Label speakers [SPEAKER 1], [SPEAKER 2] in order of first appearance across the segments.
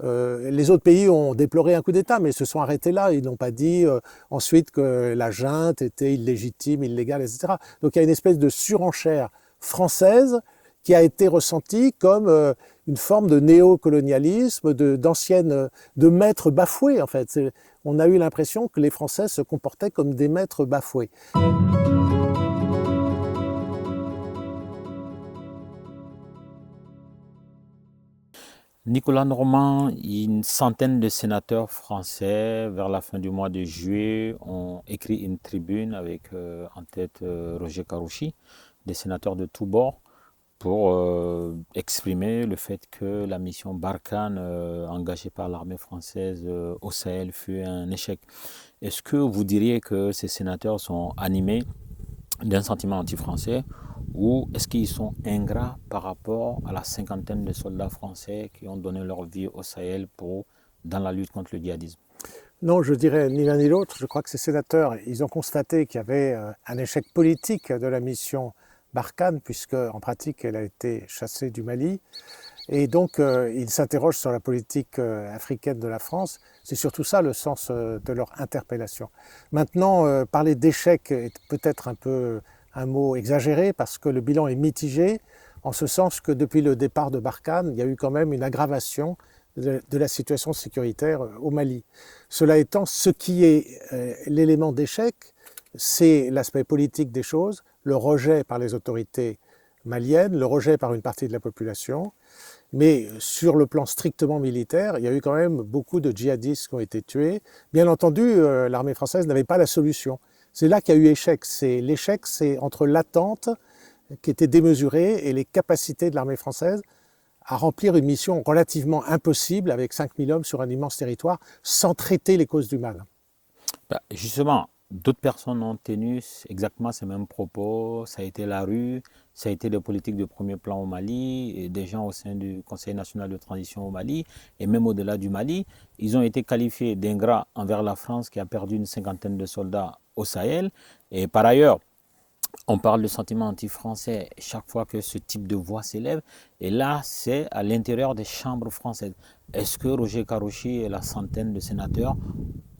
[SPEAKER 1] Les autres pays ont déploré un coup d'État, mais se sont arrêtés là. Ils n'ont pas dit ensuite que la junte était illégitime, illégale, etc. Donc il y a une espèce de surenchère française qui a été ressentie comme une forme de néocolonialisme, de maîtres bafoués en fait. On a eu l'impression que les Français se comportaient comme des maîtres bafoués.
[SPEAKER 2] Nicolas Normand, une centaine de sénateurs français, vers la fin du mois de juillet, ont écrit une tribune avec en tête Roger Karouchi, des sénateurs de tous bords, pour exprimer le fait que la mission Barkhane engagée par l'armée française au Sahel fut un échec. Est-ce que vous diriez que ces sénateurs sont animés d'un sentiment anti-français ou est-ce qu'ils sont ingrats par rapport à la cinquantaine de soldats français qui ont donné leur vie au Sahel dans la lutte contre le djihadisme?
[SPEAKER 1] Non, je dirais ni l'un ni l'autre. Je crois que ces sénateurs, ils ont constaté qu'il y avait un échec politique de la mission Barkhane, puisque en pratique, elle a été chassée du Mali. Et donc, ils s'interrogent sur la politique africaine de la France. C'est surtout ça le sens de leur interpellation. Maintenant, parler d'échec est peut-être un peu un mot exagéré, parce que le bilan est mitigé, en ce sens que depuis le départ de Barkhane, il y a eu quand même une aggravation de la situation sécuritaire au Mali. Cela étant, ce qui est l'élément d'échec, c'est l'aspect politique des choses, le rejet par les autorités maliennes, le rejet par une partie de la population. Mais sur le plan strictement militaire, il y a eu quand même beaucoup de djihadistes qui ont été tués. Bien entendu, l'armée française n'avait pas la solution. C'est là qu'il y a eu échec. L'échec, c'est entre l'attente qui était démesurée et les capacités de l'armée française à remplir une mission relativement impossible avec 5000 hommes sur un immense territoire sans traiter les causes du mal.
[SPEAKER 2] Justement, d'autres personnes ont tenu exactement ces mêmes propos. Ça a été la rue, ça a été des politiques de premier plan au Mali, et des gens au sein du Conseil national de transition au Mali, et même au-delà du Mali. Ils ont été qualifiés d'ingrats envers la France qui a perdu une cinquantaine de soldats au Sahel. Et par ailleurs, on parle de sentiment anti-français chaque fois que ce type de voix s'élève. Et là, c'est à l'intérieur des chambres françaises. Est-ce que Roger Karouchi et la centaine de sénateurs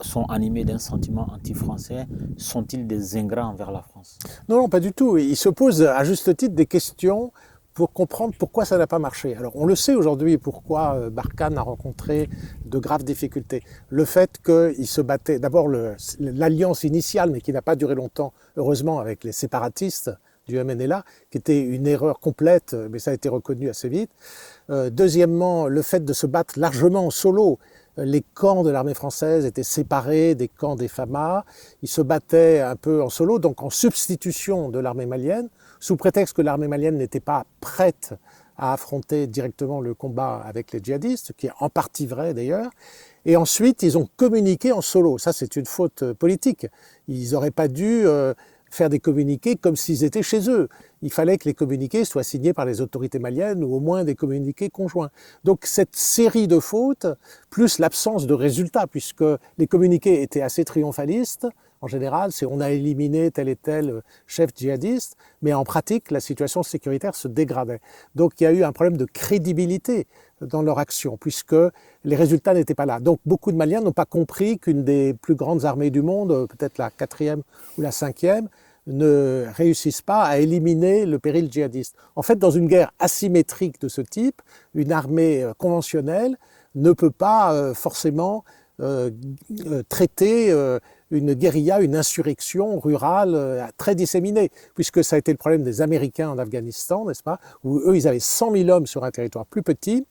[SPEAKER 2] sont animés d'un sentiment anti-français? Sont-ils des ingrats envers la France?
[SPEAKER 1] Non, non, pas du tout. Ils se posent à juste titre des questions pour comprendre pourquoi ça n'a pas marché. Alors on le sait aujourd'hui pourquoi Barkhane a rencontré de graves difficultés. Le fait qu'il se battait, d'abord l'alliance initiale, mais qui n'a pas duré longtemps, heureusement, avec les séparatistes du MNLA, qui était une erreur complète, mais ça a été reconnu assez vite. Deuxièmement, le fait de se battre largement en solo. Les camps de l'armée française étaient séparés des camps des FAMA. Ils se battaient un peu en solo, donc en substitution de l'armée malienne, sous prétexte que l'armée malienne n'était pas prête à affronter directement le combat avec les djihadistes, ce qui est en partie vrai d'ailleurs. Et ensuite, ils ont communiqué en solo. Ça, c'est une faute politique. Ils n'auraient pas dû faire des communiqués comme s'ils étaient chez eux. Il fallait que les communiqués soient signés par les autorités maliennes ou au moins des communiqués conjoints. Donc cette série de fautes, plus l'absence de résultats, puisque les communiqués étaient assez triomphalistes, en général, c'est on a éliminé tel et tel chef djihadiste, mais en pratique, la situation sécuritaire se dégradait. Donc il y a eu un problème de crédibilité dans leur action, puisque les résultats n'étaient pas là. Donc beaucoup de Maliens n'ont pas compris qu'une des plus grandes armées du monde, peut-être la 4e ou la 5e, ne réussissent pas à éliminer le péril djihadiste. En fait, dans une guerre asymétrique de ce type, une armée conventionnelle ne peut pas forcément traiter une guérilla, une insurrection rurale très disséminée, puisque ça a été le problème des Américains en Afghanistan, n'est-ce pas, où eux, ils avaient 100 000 hommes sur un territoire plus petit,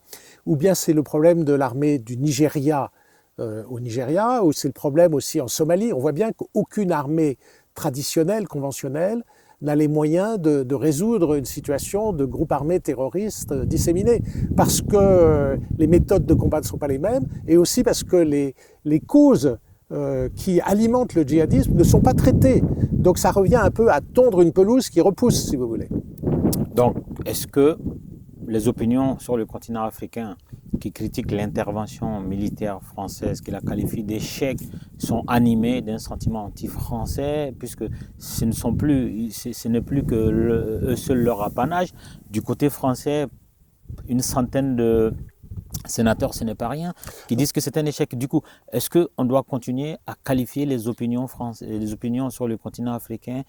[SPEAKER 1] ou bien c'est le problème de l'armée du Nigeria au Nigeria, ou c'est le problème aussi en Somalie. On voit bien qu'aucune armée traditionnelle, conventionnelle, n'a les moyens de résoudre une situation de groupe armé terroriste disséminé, parce que les méthodes de combat ne sont pas les mêmes, et aussi parce que les causes qui alimentent le djihadisme ne sont pas traitées. Donc ça revient un peu à tondre une pelouse qui repousse, si vous voulez.
[SPEAKER 2] Donc, est-ce que les opinions sur le continent africain qui critiquent l'intervention militaire française, qui la qualifient d'échec, sont animés d'un sentiment anti-français, puisque ce n'est plus que eux seuls leur apanage. Du côté français, une centaine de sénateurs, ce n'est pas rien, qui disent que c'est un échec. Du coup, est-ce qu'on doit continuer à qualifier les opinions sur le continent africain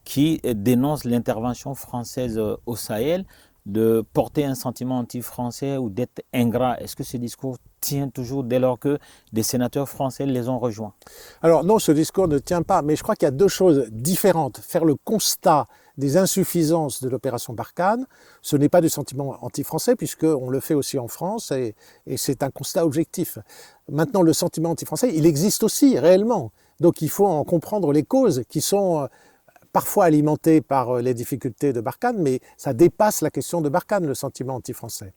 [SPEAKER 2] qui dénoncent l'intervention française au Sahel, de porter un sentiment anti-français ou d'être ingrat? Est-ce que ce discours tient toujours dès lors que des sénateurs français les ont rejoints?
[SPEAKER 1] Alors non, ce discours ne tient pas, mais je crois qu'il y a deux choses différentes. Faire le constat des insuffisances de l'opération Barkhane, ce n'est pas du sentiment anti-français, puisqu'on le fait aussi en France, et c'est un constat objectif. Maintenant, le sentiment anti-français, il existe aussi, réellement. Donc il faut en comprendre les causes qui sont parfois alimentées par les difficultés de Barkhane, mais ça dépasse la question de Barkhane, le sentiment anti-français.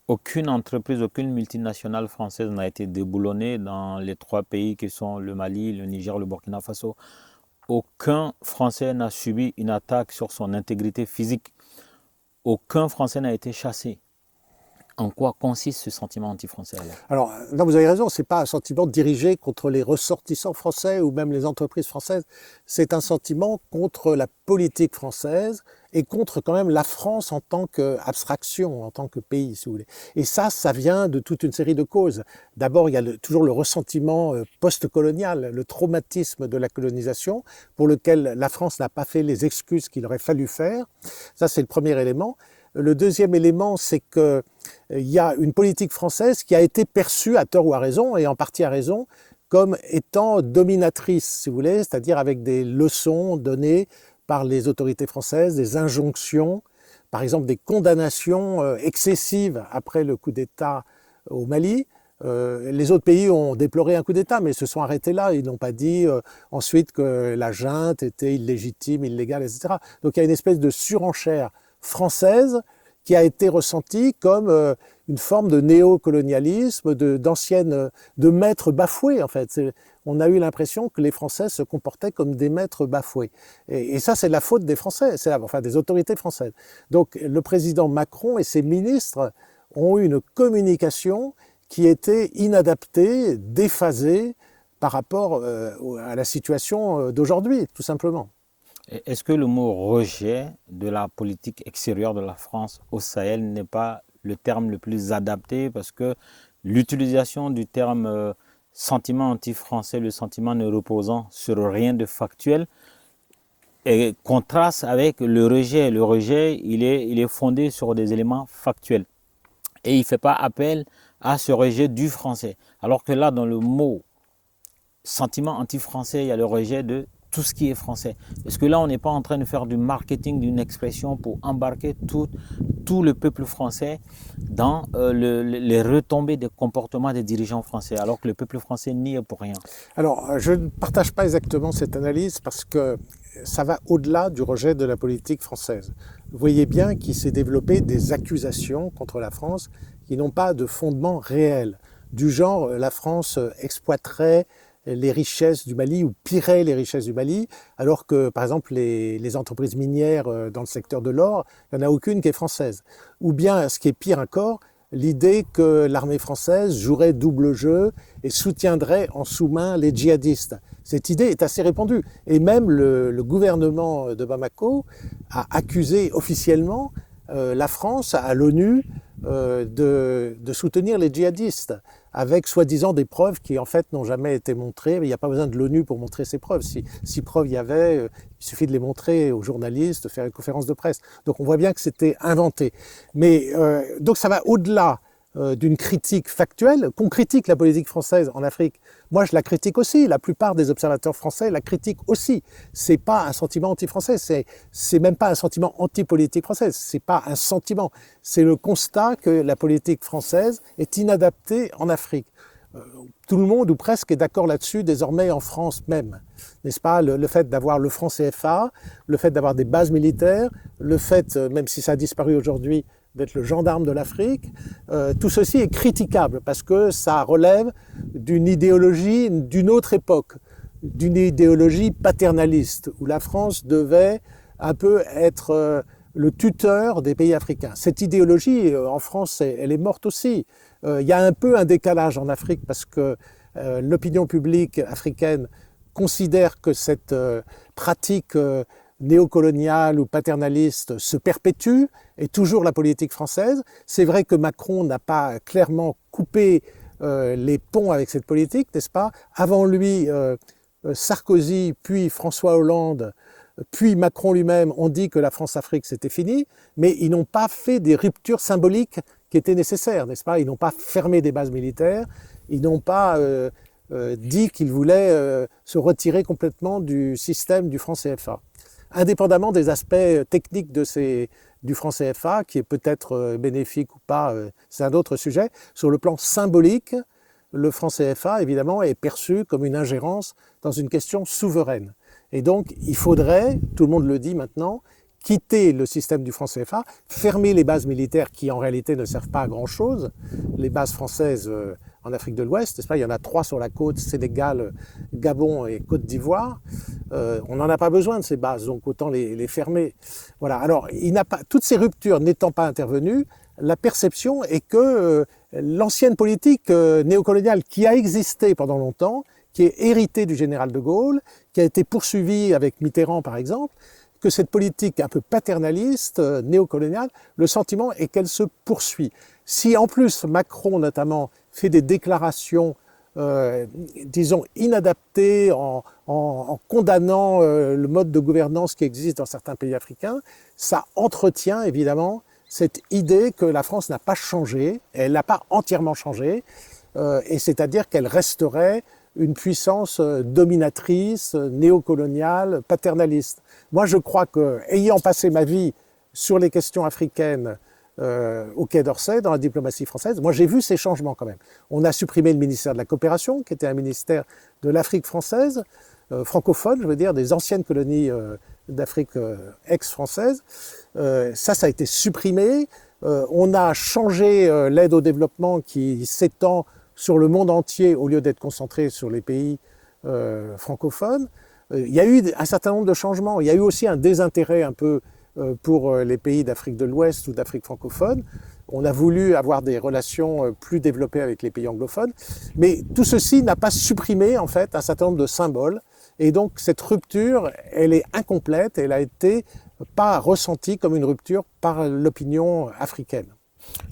[SPEAKER 2] Aucune entreprise, aucune multinationale française n'a été déboulonnée dans les 3 pays qui sont le Mali, le Niger, le Burkina Faso. Aucun Français n'a subi une attaque sur son intégrité physique. Aucun Français n'a été chassé. En quoi consiste ce sentiment anti-français alors?
[SPEAKER 1] Alors, là, vous avez raison, ce n'est pas un sentiment dirigé contre les ressortissants français ou même les entreprises françaises. C'est un sentiment contre la politique française et contre quand même la France en tant qu'abstraction, en tant que pays, si vous voulez. Et ça vient de toute une série de causes. D'abord, il y a toujours le ressentiment post-colonial, le traumatisme de la colonisation, pour lequel la France n'a pas fait les excuses qu'il aurait fallu faire. Ça, c'est le premier élément. Le deuxième élément, c'est qu'il y a une politique française qui a été perçue, à tort ou à raison, et en partie à raison, comme étant dominatrice, si vous voulez, c'est-à-dire avec des leçons données par les autorités françaises, des injonctions, par exemple des condamnations excessives après le coup d'État au Mali. Les autres pays ont déploré un coup d'État, mais se sont arrêtés là. Ils n'ont pas dit ensuite que la junte était illégitime, illégale, etc. Donc il y a une espèce de surenchère française qui a été ressentie comme une forme de néocolonialisme, de maîtres bafoués en fait. On a eu l'impression que les Français se comportaient comme des maîtres bafoués. Et ça, c'est la faute des Français, enfin des autorités françaises. Donc le président Macron et ses ministres ont eu une communication qui était inadaptée, déphasée par rapport à la situation d'aujourd'hui, tout simplement.
[SPEAKER 2] Est-ce que le mot rejet de la politique extérieure de la France au Sahel n'est pas le terme le plus adapté, parce que l'utilisation du terme sentiment anti-français, le sentiment ne reposant sur rien de factuel, et contraste avec le rejet. Le rejet, il est fondé sur des éléments factuels. Et il ne fait pas appel à ce rejet du français. Alors que là, dans le mot sentiment anti-français, il y a le rejet de tout ce qui est français. Est-ce que là, on n'est pas en train de faire du marketing d'une expression pour embarquer tout le peuple français dans les retombées des comportements des dirigeants français, alors que le peuple français n'y est pour rien?
[SPEAKER 1] Alors, je ne partage pas exactement cette analyse parce que ça va au-delà du rejet de la politique française. Vous voyez bien qu'il s'est développé des accusations contre la France qui n'ont pas de fondement réel. Du genre, la France exploiterait les richesses du Mali ou pirait les richesses du Mali, alors que, par exemple, les entreprises minières dans le secteur de l'or, il n'y en a aucune qui est française. Ou bien, ce qui est pire encore, l'idée que l'armée française jouerait double jeu et soutiendrait en sous-main les djihadistes. Cette idée est assez répandue. Et même le gouvernement de Bamako a accusé officiellement la France à l'ONU de soutenir les djihadistes, avec soi-disant des preuves qui en fait n'ont jamais été montrées. Mais il n'y a pas besoin de l'ONU pour montrer ces preuves. Si preuves il y avait, il suffit de les montrer aux journalistes, de faire une conférence de presse. Donc on voit bien que c'était inventé. Mais donc ça va au-delà d'une critique factuelle, qu'on critique la politique française en Afrique. Moi, je la critique aussi. La plupart des observateurs français la critiquent aussi. C'est pas un sentiment anti-français. C'est même pas un sentiment anti-politique française. C'est pas un sentiment. C'est le constat que la politique française est inadaptée en Afrique. Tout le monde, ou presque, est d'accord là-dessus, désormais en France même. N'est-ce pas? Le fait d'avoir le franc CFA, le fait d'avoir des bases militaires, le fait, même si ça a disparu aujourd'hui, d'être le gendarme de l'Afrique, tout ceci est critiquable parce que ça relève d'une idéologie d'une autre époque, d'une idéologie paternaliste, où la France devait un peu être le tuteur des pays africains. Cette idéologie, en France, elle est morte aussi. Il y a un peu un décalage en Afrique parce que l'opinion publique africaine considère que cette pratique néocoloniale ou paternaliste se perpétue est toujours la politique française. C'est vrai que Macron n'a pas clairement coupé les ponts avec cette politique, n'est-ce pas? Avant lui, Sarkozy, puis François Hollande, puis Macron lui-même ont dit que la France-Afrique c'était fini, mais ils n'ont pas fait des ruptures symboliques qui étaient nécessaires, n'est-ce pas? Ils n'ont pas fermé des bases militaires, ils n'ont pas dit qu'ils voulaient se retirer complètement du système du franc CFA. Indépendamment des aspects techniques du franc CFA, qui est peut-être bénéfique ou pas, c'est un autre sujet. Sur le plan symbolique, le franc CFA, évidemment, est perçu comme une ingérence dans une question souveraine. Et donc, il faudrait, tout le monde le dit maintenant, quitter le système du franc CFA, fermer les bases militaires qui, en réalité, ne servent pas à grand-chose. Les bases françaises en Afrique de l'Ouest, n'est-ce pas? Il y en a 3 sur la côte, Sénégal, Gabon et Côte d'Ivoire. On n'en a pas besoin de ces bases, donc autant les fermer. Voilà. Alors, toutes ces ruptures n'étant pas intervenues, la perception est que l'ancienne politique néocoloniale qui a existé pendant longtemps, qui est héritée du général de Gaulle, qui a été poursuivie avec Mitterrand par exemple, que cette politique un peu paternaliste, néocoloniale, le sentiment est qu'elle se poursuit. Si en plus Macron notamment fait des déclarations, disons, inadaptées en condamnant le mode de gouvernance qui existe dans certains pays africains, ça entretient évidemment cette idée que la France n'a pas changé, elle n'a pas entièrement changé, et c'est-à-dire qu'elle resterait une puissance dominatrice, néocoloniale, paternaliste. Moi, je crois que, ayant passé ma vie sur les questions africaines au Quai d'Orsay, dans la diplomatie française, moi j'ai vu ces changements quand même. On a supprimé le ministère de la Coopération, qui était un ministère de l'Afrique française, francophone, je veux dire, des anciennes colonies d'Afrique ex-française. Ça a été supprimé. On a changé l'aide au développement qui s'étend sur le monde entier au lieu d'être concentré sur les pays francophones. Il y a eu un certain nombre de changements. Il y a eu aussi un désintérêt un peu pour les pays d'Afrique de l'Ouest ou d'Afrique francophone. On a voulu avoir des relations plus développées avec les pays anglophones. Mais tout ceci n'a pas supprimé en fait un certain nombre de symboles. Et donc cette rupture, elle est incomplète. Elle a été pas ressentie comme une rupture par l'opinion africaine.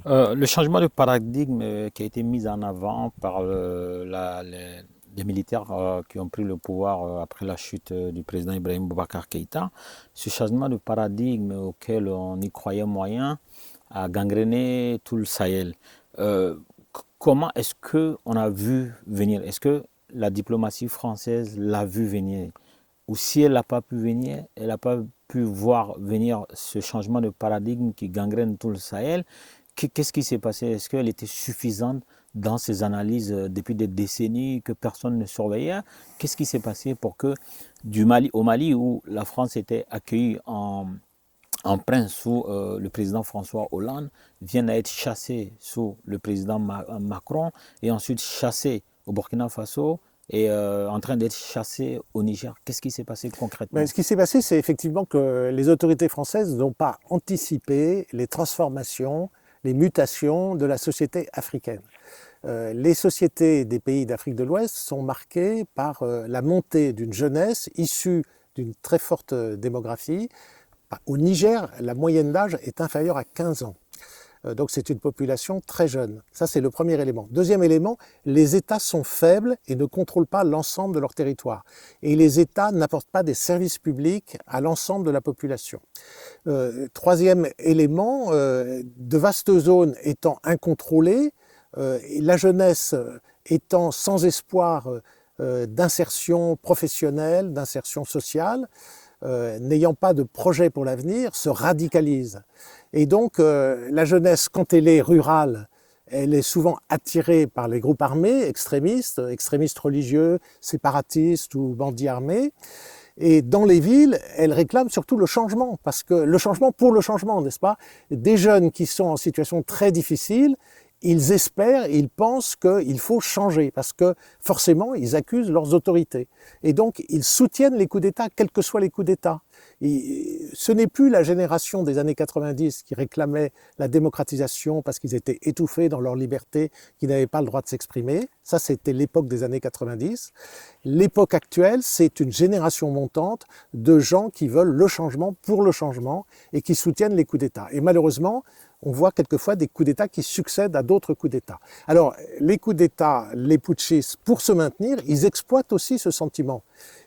[SPEAKER 2] Le changement de paradigme qui a été mis en avant par les militaires qui ont pris le pouvoir après la chute du président Ibrahim Boubacar Keïta, ce changement de paradigme auquel on y croyait moyen a gangréné tout le Sahel. Comment est-ce qu'on a vu venir? Est-ce que la diplomatie française l'a vu venir? Ou si elle n'a pas pu venir, elle n'a pas pu voir venir ce changement de paradigme qui gangrène tout le Sahel? Qu'est-ce qui s'est passé? Est-ce qu'elle était suffisante dans ses analyses depuis des décennies que personne ne surveillait? Qu'est-ce qui s'est passé pour que au Mali, où la France était accueillie en prince sous le président François Hollande, vienne à être chassée sous le président Macron et ensuite chassée au Burkina Faso et en train d'être chassé au Niger? Qu'est-ce qui s'est passé concrètement?
[SPEAKER 1] Ce qui s'est passé, c'est effectivement que les autorités françaises n'ont pas anticipé les transformations, les mutations de la société africaine. Les sociétés des pays d'Afrique de l'Ouest sont marquées par la montée d'une jeunesse issue d'une très forte démographie. Au Niger, la moyenne d'âge est inférieure à 15 ans. Donc c'est une population très jeune. Ça, c'est le premier élément. Deuxième élément, les États sont faibles et ne contrôlent pas l'ensemble de leur territoire. Et les États n'apportent pas des services publics à l'ensemble de la population. Troisième élément, de vastes zones étant incontrôlées, et la jeunesse étant sans espoir d'insertion professionnelle, d'insertion sociale, n'ayant pas de projet pour l'avenir, se radicalise. Et donc la jeunesse, quand elle est rurale, elle est souvent attirée par les groupes armés, extrémistes religieux, séparatistes ou bandits armés. Et dans les villes, elle réclame surtout le changement, parce que le changement pour le changement, n'est-ce pas? Des jeunes qui sont en situation très difficile, ils espèrent, ils pensent qu'il faut changer, parce que forcément, ils accusent leurs autorités. Et donc, ils soutiennent les coups d'État, quels que soient les coups d'État. Ce n'est plus la génération des années 90 qui réclamait la démocratisation parce qu'ils étaient étouffés dans leur liberté, qui n'avaient pas le droit de s'exprimer. Ça, c'était l'époque des années 90. L'époque actuelle, c'est une génération montante de gens qui veulent le changement pour le changement et qui soutiennent les coups d'État. Et malheureusement, on voit quelquefois des coups d'État qui succèdent à d'autres coups d'État. Alors, les coups d'État, les putschistes, pour se maintenir, ils exploitent aussi ce sentiment.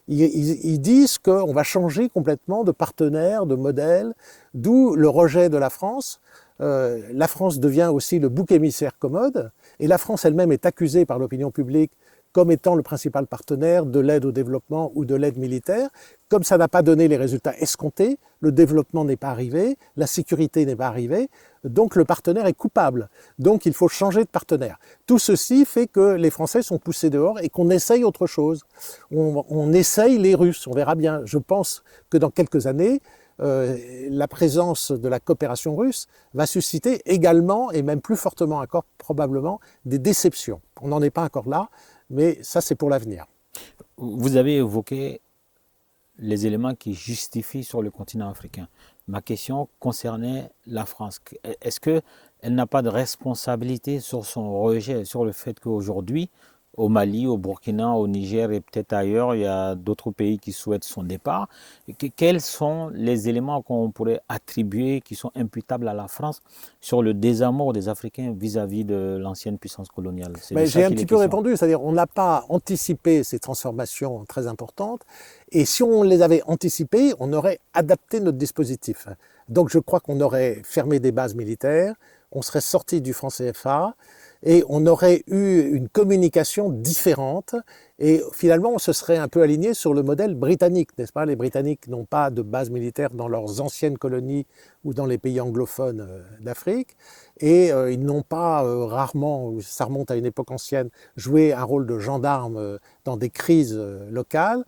[SPEAKER 1] Ils disent qu'on va changer complètement de partenaire, de modèle, d'où le rejet de la France. La France devient aussi le bouc émissaire commode, et la France elle-même est accusée par l'opinion publique comme étant le principal partenaire de l'aide au développement ou de l'aide militaire. Comme ça n'a pas donné les résultats escomptés, le développement n'est pas arrivé, la sécurité n'est pas arrivée, donc le partenaire est coupable. Donc il faut changer de partenaire. Tout ceci fait que les Français sont poussés dehors et qu'on essaye autre chose. On essaye les Russes, on verra bien. Je pense que dans quelques années, la présence de la coopération russe va susciter également, et même plus fortement encore probablement, des déceptions. On n'en est pas encore là, mais ça c'est pour l'avenir.
[SPEAKER 2] Vous avez évoqué les éléments qui justifient sur le continent africain. Ma question concernait la France. Est-ce qu'elle n'a pas de responsabilité sur son rejet, sur le fait qu'aujourd'hui, au Mali, au Burkina, au Niger et peut-être ailleurs, il y a d'autres pays qui souhaitent son départ. Quels sont les éléments qu'on pourrait attribuer, qui sont imputables à la France sur le désamour des Africains vis-à-vis de l'ancienne puissance coloniale?
[SPEAKER 1] J'ai un petit peu répondu, c'est-à-dire on n'a pas anticipé ces transformations très importantes, et si on les avait anticipées, on aurait adapté notre dispositif. Donc je crois qu'on aurait fermé des bases militaires, on serait sorti du franc CFA, et on aurait eu une communication différente, et finalement on se serait un peu aligné sur le modèle britannique, n'est-ce pas? Les Britanniques n'ont pas de base militaire dans leurs anciennes colonies ou dans les pays anglophones d'Afrique, et ils n'ont pas rarement, ça remonte à une époque ancienne, joué un rôle de gendarme dans des crises locales,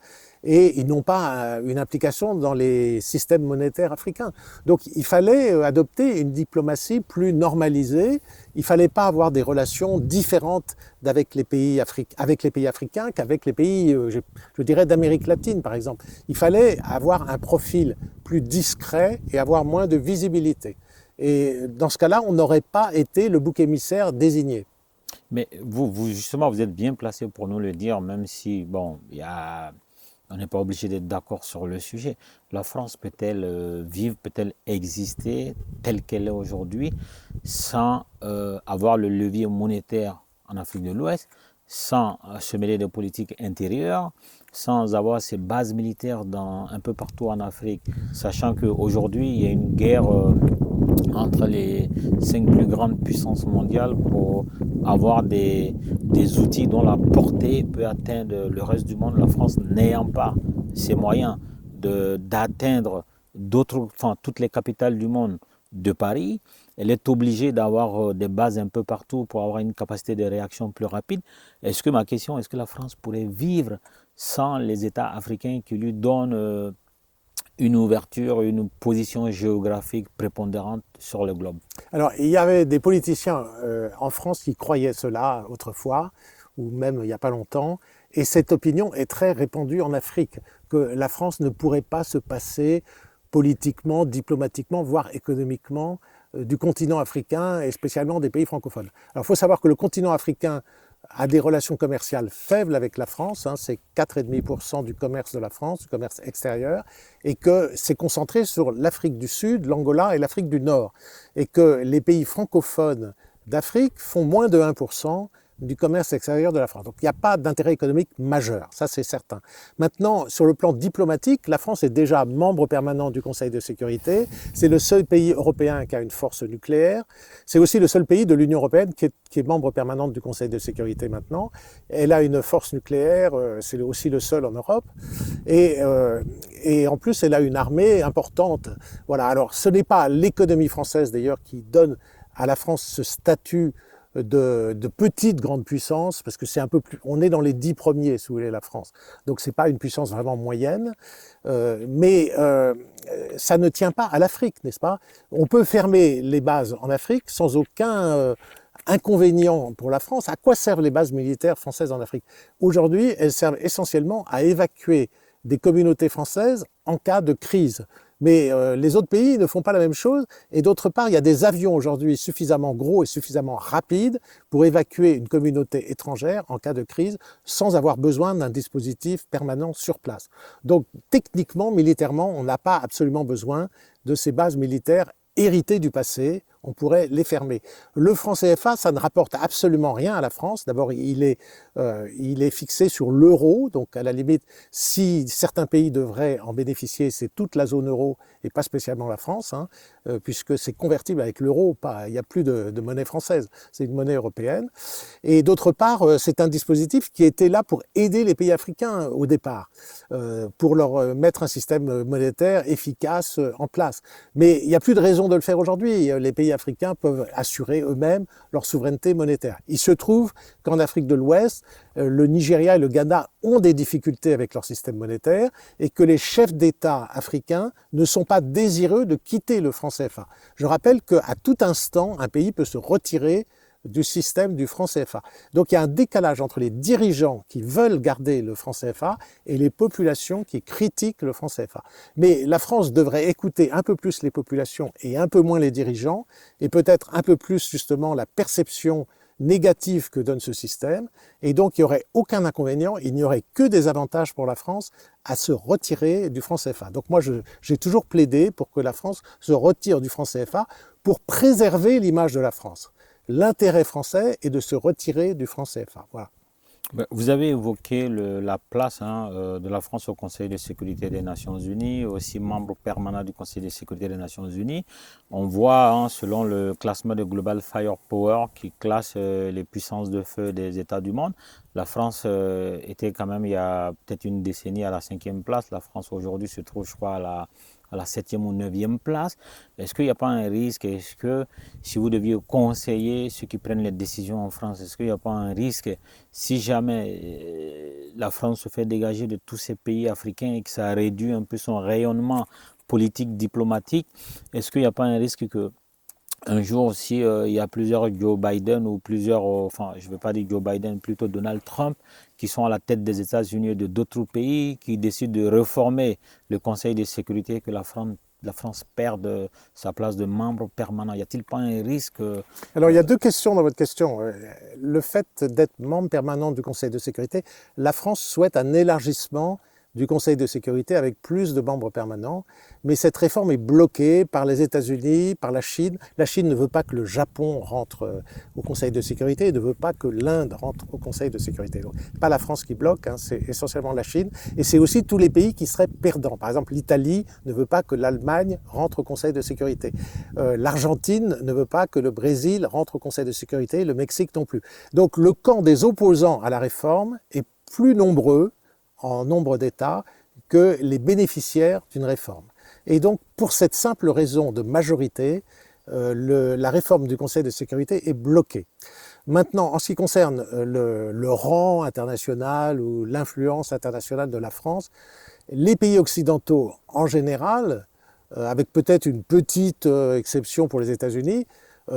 [SPEAKER 1] et ils n'ont pas une implication dans les systèmes monétaires africains. Donc il fallait adopter une diplomatie plus normalisée, il ne fallait pas avoir des relations différentes avec les pays africains qu'avec les pays, je dirais, d'Amérique latine par exemple. Il fallait avoir un profil plus discret et avoir moins de visibilité. Et dans ce cas-là, on n'aurait pas été le bouc émissaire désigné.
[SPEAKER 2] Mais vous, justement, vous êtes bien placé pour nous le dire, même si, bon, on n'est pas obligé d'être d'accord sur le sujet. La France peut-elle vivre, peut-elle exister telle qu'elle est aujourd'hui sans avoir le levier monétaire en Afrique de l'Ouest, sans se mêler de politiques intérieures, sans avoir ses bases militaires un peu partout en Afrique, sachant qu'aujourd'hui, il y a une guerre entre les 5 plus grandes puissances mondiales pour avoir des outils dont la portée peut atteindre le reste du monde, la France n'ayant pas ces moyens d'atteindre toutes les capitales du monde de Paris, elle est obligée d'avoir des bases un peu partout pour avoir une capacité de réaction plus rapide. Est-ce que la France pourrait vivre sans les États africains qui lui donnent une ouverture, une position géographique prépondérante sur le globe?
[SPEAKER 1] Alors, il y avait des politiciens en France qui croyaient cela autrefois, ou même il n'y a pas longtemps, et cette opinion est très répandue en Afrique, que la France ne pourrait pas se passer politiquement, diplomatiquement, voire économiquement du continent africain et spécialement des pays francophones. Alors, il faut savoir que le continent africain a des relations commerciales faibles avec la France, c'est 4,5% du commerce de la France, du commerce extérieur, et que c'est concentré sur l'Afrique du Sud, l'Angola et l'Afrique du Nord, et que les pays francophones d'Afrique font moins de 1% du commerce extérieur de la France. Donc il n'y a pas d'intérêt économique majeur, ça c'est certain. Maintenant, sur le plan diplomatique, la France est déjà membre permanent du Conseil de sécurité, c'est le seul pays européen qui a une force nucléaire, c'est aussi le seul pays de l'Union européenne qui est membre permanente du Conseil de sécurité maintenant. Elle a une force nucléaire, c'est aussi le seul en Europe, et en plus elle a une armée importante. Voilà. Alors ce n'est pas l'économie française d'ailleurs qui donne à la France ce statut de petite grande puissance, parce que c'est un peu plus, on est dans les 10 premiers, si vous voulez, la France. Donc c'est pas une puissance vraiment moyenne, mais ça ne tient pas à l'Afrique, n'est-ce pas? On peut fermer les bases en Afrique sans aucun inconvénient pour la France. À quoi servent les bases militaires françaises en Afrique? Aujourd'hui, elles servent essentiellement à évacuer des communautés françaises en cas de crise. Mais les autres pays ne font pas la même chose. Et d'autre part, il y a des avions aujourd'hui suffisamment gros et suffisamment rapides pour évacuer une communauté étrangère en cas de crise sans avoir besoin d'un dispositif permanent sur place. Donc techniquement, militairement, on n'a pas absolument besoin de ces bases militaires héritées du passé. On pourrait les fermer. Le franc CFA, ça ne rapporte absolument rien à la France. D'abord, il est fixé sur l'euro, donc à la limite, si certains pays devraient en bénéficier, c'est toute la zone euro et pas spécialement la France, hein, puisque c'est convertible avec l'euro, il n'y a plus de monnaie française, c'est une monnaie européenne. Et d'autre part, c'est un dispositif qui était là pour aider les pays africains au départ, pour leur mettre un système monétaire efficace en place. Mais il n'y a plus de raison de le faire aujourd'hui. Les pays africains peuvent assurer eux-mêmes leur souveraineté monétaire. Il se trouve qu'en Afrique de l'Ouest, le Nigeria et le Ghana ont des difficultés avec leur système monétaire et que les chefs d'État africains ne sont pas désireux de quitter le franc CFA. Je rappelle qu'à tout instant, un pays peut se retirer du système du franc CFA. Donc il y a un décalage entre les dirigeants qui veulent garder le franc CFA et les populations qui critiquent le franc CFA. Mais la France devrait écouter un peu plus les populations et un peu moins les dirigeants, et peut-être un peu plus justement la perception négative que donne ce système, et donc il n'y aurait aucun inconvénient, il n'y aurait que des avantages pour la France à se retirer du franc CFA. Donc moi j'ai toujours plaidé pour que la France se retire du franc CFA pour préserver l'image de la France. L'intérêt français est de se retirer du franc CFA. Voilà.
[SPEAKER 2] Vous avez évoqué la place de la France au Conseil de sécurité des Nations Unies, aussi membre permanent du Conseil de sécurité des Nations Unies. On voit, selon le classement de Global Firepower qui classe les puissances de feu des États du monde, la France était quand même il y a peut-être une décennie à la 5e place. La France aujourd'hui se trouve, je crois, à la 7e ou 9e place. Est-ce qu'il n'y a pas un risque? Est-ce que si vous deviez conseiller ceux qui prennent les décisions en France, est-ce qu'il n'y a pas un risque si jamais la France se fait dégager de tous ces pays africains et que ça réduit un peu son rayonnement politique, diplomatique? Est-ce qu'il n'y a pas un risque que un jour aussi, il y a plusieurs Joe Biden ou plusieurs, enfin je ne vais pas dire Joe Biden, plutôt Donald Trump, qui sont à la tête des États-Unis et de d'autres pays, qui décident de réformer le Conseil de sécurité, que la France perde sa place de membre permanent. Y a-t-il pas un risque
[SPEAKER 1] Alors il y a deux questions dans votre question. Le fait d'être membre permanent du Conseil de sécurité, la France souhaite un élargissement du Conseil de sécurité avec plus de membres permanents, mais cette réforme est bloquée par les États-Unis, par la Chine. La Chine ne veut pas que le Japon rentre au Conseil de sécurité et ne veut pas que l'Inde rentre au Conseil de sécurité. Donc, c'est pas la France qui bloque, c'est essentiellement la Chine, et c'est aussi tous les pays qui seraient perdants. Par exemple, l'Italie ne veut pas que l'Allemagne rentre au Conseil de sécurité. L'Argentine ne veut pas que le Brésil rentre au Conseil de sécurité, le Mexique non plus. Donc le camp des opposants à la réforme est plus nombreux en nombre d'États que les bénéficiaires d'une réforme. Et donc, pour cette simple raison de majorité, la réforme du Conseil de sécurité est bloquée. Maintenant, en ce qui concerne le rang international ou l'influence internationale de la France, les pays occidentaux en général, avec peut-être une petite exception pour les États-Unis,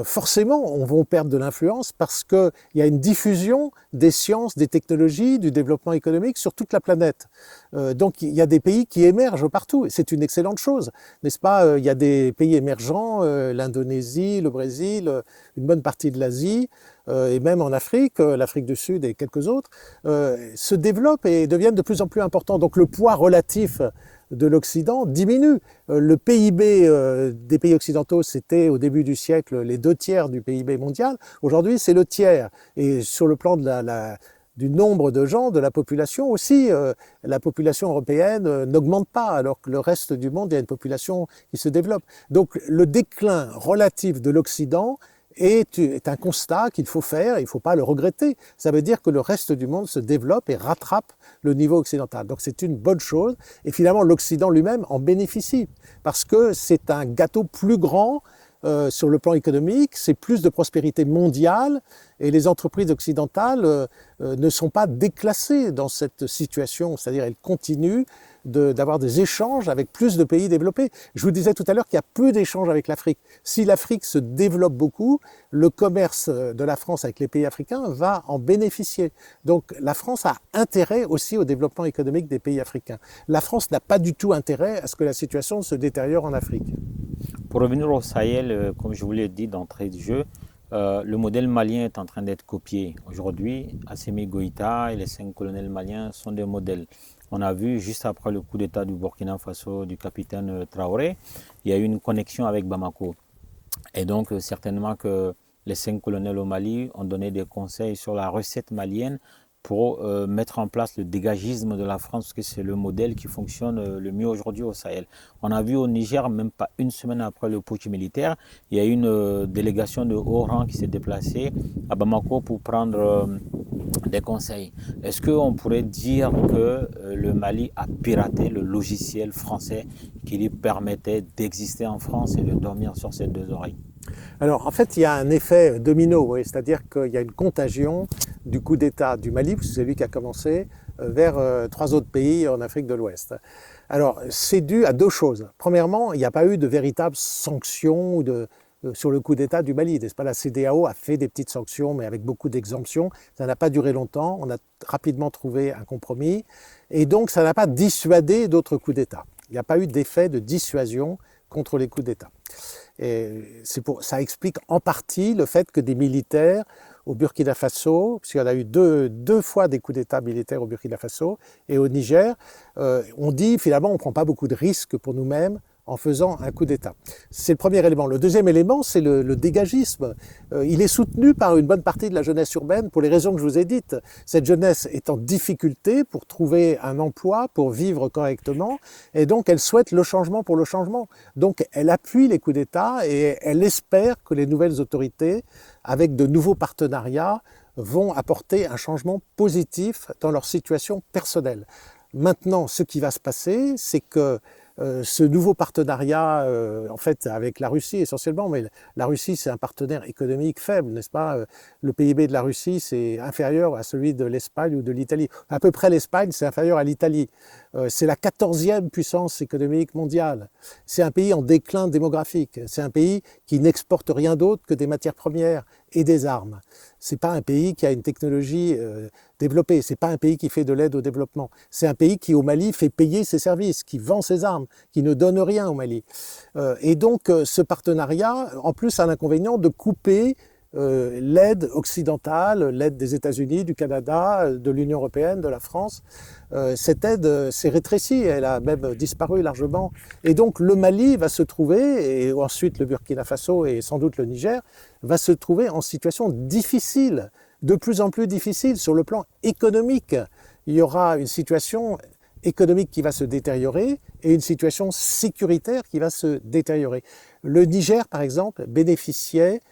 [SPEAKER 1] forcément, on va perdre de l'influence parce qu'il y a une diffusion des sciences, des technologies, du développement économique sur toute la planète. Donc, il y a des pays qui émergent partout. C'est une excellente chose, n'est-ce pas? Il y a des pays émergents, l'Indonésie, le Brésil, une bonne partie de l'Asie, et même en Afrique, l'Afrique du Sud et quelques autres, se développent et deviennent de plus en plus importants. Donc, le poids relatif de l'Occident diminue. Le PIB des pays occidentaux, c'était au début du siècle les 2/3 du PIB mondial. Aujourd'hui, c'est le tiers. Et sur le plan du nombre de gens, de la population aussi, la population européenne n'augmente pas, alors que le reste du monde, il y a une population qui se développe. Donc le déclin relatif de l'Occident est un constat qu'il faut faire, il ne faut pas le regretter. Ça veut dire que le reste du monde se développe et rattrape le niveau occidental. Donc c'est une bonne chose, et finalement l'Occident lui-même en bénéficie, parce que c'est un gâteau plus grand sur le plan économique, c'est plus de prospérité mondiale, et les entreprises occidentales ne sont pas déclassées dans cette situation, c'est-à-dire elles continuent d'avoir des échanges avec plus de pays développés. Je vous disais tout à l'heure qu'il y a peu d'échanges avec l'Afrique. Si l'Afrique se développe beaucoup, le commerce de la France avec les pays africains va en bénéficier. Donc la France a intérêt aussi au développement économique des pays africains. La France n'a pas du tout intérêt à ce que la situation se détériore en Afrique.
[SPEAKER 2] Pour revenir au Sahel, comme je vous l'ai dit d'entrée de jeu, le modèle malien est en train d'être copié. Aujourd'hui, Assimi Goïta et les 5 colonels maliens sont des modèles. On a vu juste après le coup d'État du Burkina Faso du capitaine Traoré, il y a eu une connexion avec Bamako. Et donc certainement que les 5 colonels au Mali ont donné des conseils sur la recette malienne pour mettre en place le dégagisme de la France, parce que c'est le modèle qui fonctionne le mieux aujourd'hui au Sahel. On a vu au Niger, même pas une semaine après le putsch militaire, il y a eu une délégation de haut rang qui s'est déplacée à Bamako pour prendre des conseils. Est-ce qu'on pourrait dire que le Mali a piraté le logiciel français qui lui permettait d'exister en France et de dormir sur ses deux oreilles?
[SPEAKER 1] Alors en fait, il y a un effet domino, oui, c'est-à-dire qu'il y a une contagion du coup d'État du Mali, parce que c'est lui qui a commencé, vers 3 autres pays en Afrique de l'Ouest. Alors c'est dû à 2 choses. Premièrement, il n'y a pas eu de véritables sanctions sur le coup d'État du Mali, n'est-ce pas? La CEDEAO a fait des petites sanctions, mais avec beaucoup d'exemptions. Ça n'a pas duré longtemps, on a rapidement trouvé un compromis, et donc ça n'a pas dissuadé d'autres coups d'État. Il n'y a pas eu d'effet de dissuasion contre les coups d'État. Et ça explique en partie le fait que des militaires au Burkina Faso, puisqu'il y en a eu deux fois des coups d'État militaires au Burkina Faso et au Niger, on dit finalement on ne prend pas beaucoup de risques pour nous-mêmes en faisant un coup d'État. C'est le premier élément. Le deuxième élément, c'est le dégagisme. Il est soutenu par une bonne partie de la jeunesse urbaine pour les raisons que je vous ai dites. Cette jeunesse est en difficulté pour trouver un emploi, pour vivre correctement, et donc elle souhaite le changement pour le changement. Donc elle appuie les coups d'État et elle espère que les nouvelles autorités, avec de nouveaux partenariats, vont apporter un changement positif dans leur situation personnelle. Maintenant, ce qui va se passer, c'est que ce nouveau partenariat, en fait, avec la Russie essentiellement, mais la Russie, c'est un partenaire économique faible, n'est-ce pas? Le PIB de la Russie, c'est inférieur à celui de l'Espagne ou de l'Italie. À peu près l'Espagne, c'est inférieur à l'Italie. C'est la 14e puissance économique mondiale. C'est un pays en déclin démographique. C'est un pays qui n'exporte rien d'autre que des matières premières et des armes. C'est pas un pays qui a une technologie développée. C'est pas un pays qui fait de l'aide au développement. C'est un pays qui, au Mali, fait payer ses services, qui vend ses armes, qui ne donne rien au Mali. Et donc, ce partenariat, en plus, a l'inconvénient de couper l'aide occidentale, l'aide des États-Unis, du Canada, de l'Union européenne, de la France. Cette aide s'est rétrécie, elle a même disparu largement. Et donc le Mali va se trouver, et ensuite le Burkina Faso et sans doute le Niger, va se trouver en situation difficile, de plus en plus difficile sur le plan économique. Il y aura une situation économique qui va se détériorer et une situation sécuritaire qui va se détériorer. Le Niger, par exemple, bénéficiait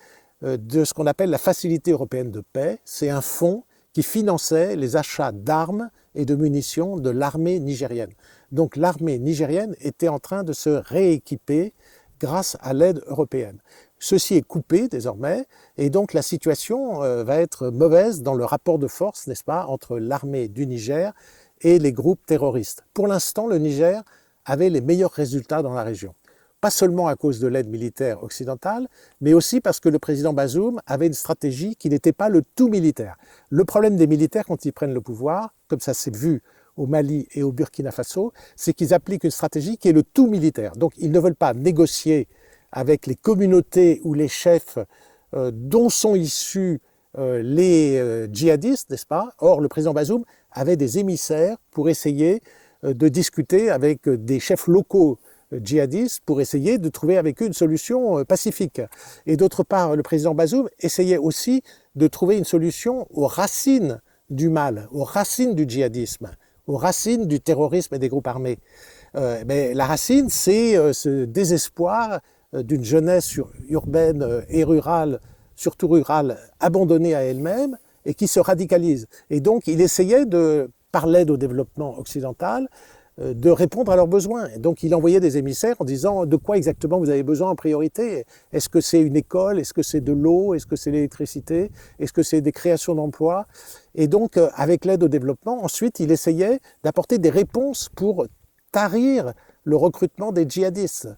[SPEAKER 1] de ce qu'on appelle la Facilité européenne de paix. C'est un fonds qui finançait les achats d'armes et de munitions de l'armée nigérienne. Donc l'armée nigérienne était en train de se rééquiper grâce à l'aide européenne. Ceci est coupé désormais et donc la situation va être mauvaise dans le rapport de force, n'est-ce pas, entre l'armée du Niger et les groupes terroristes. Pour l'instant, le Niger avait les meilleurs résultats dans la région. Pas seulement à cause de l'aide militaire occidentale, mais aussi parce que le président Bazoum avait une stratégie qui n'était pas le tout militaire. Le problème des militaires quand ils prennent le pouvoir, comme ça s'est vu au Mali et au Burkina Faso, c'est qu'ils appliquent une stratégie qui est le tout militaire. Donc ils ne veulent pas négocier avec les communautés ou les chefs dont sont issus les djihadistes, n'est-ce pas? Or, le président Bazoum avait des émissaires pour essayer de discuter avec des chefs locaux djihadistes pour essayer de trouver avec eux une solution pacifique. Et d'autre part, le président Bazoum essayait aussi de trouver une solution aux racines du mal, aux racines du djihadisme, aux racines du terrorisme et des groupes armés. Mais la racine, c'est ce désespoir d'une jeunesse urbaine et rurale, surtout rurale, abandonnée à elle-même et qui se radicalise. Et donc, il essayait, par l'aide au développement occidental, de répondre à leurs besoins. Et donc il envoyait des émissaires en disant de quoi exactement vous avez besoin en priorité. Est-ce que c'est une école? Est-ce que c'est de l'eau? Est-ce que c'est l'électricité? Est-ce que c'est des créations d'emplois? Et donc avec l'aide au développement, ensuite il essayait d'apporter des réponses pour tarir le recrutement des djihadistes,